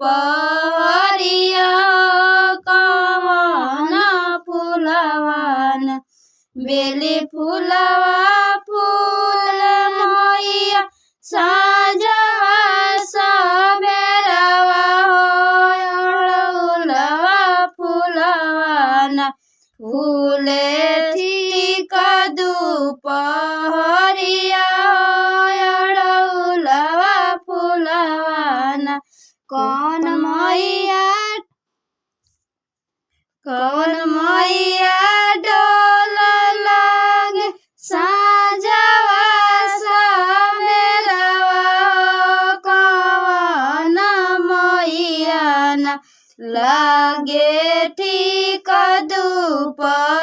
दुपहरिया कवन फुलवान बेली फुलवा फूल मैया साजवा सबेरवा अड़उलवा फुलवान फूले ठीक दुपहरिया अड़उलवा फुलवान कौन मैया डोल लागे साजवा सबेरवा कवन मैया लागे ठीक दुपहरिया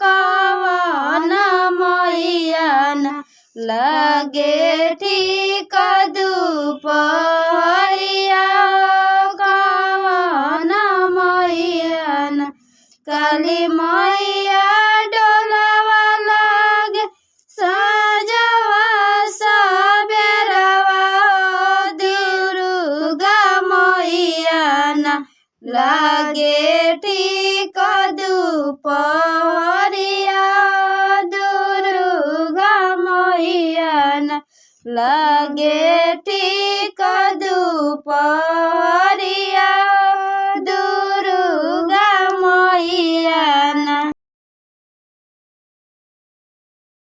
कवन मैया लागे ठीक दुपहरिया कवन मैया काली मैया डोलवा लागे साजवा सबेरवा दुर्गा मैया लागे ठीक दुपहरिया दुर्गा मैया लागे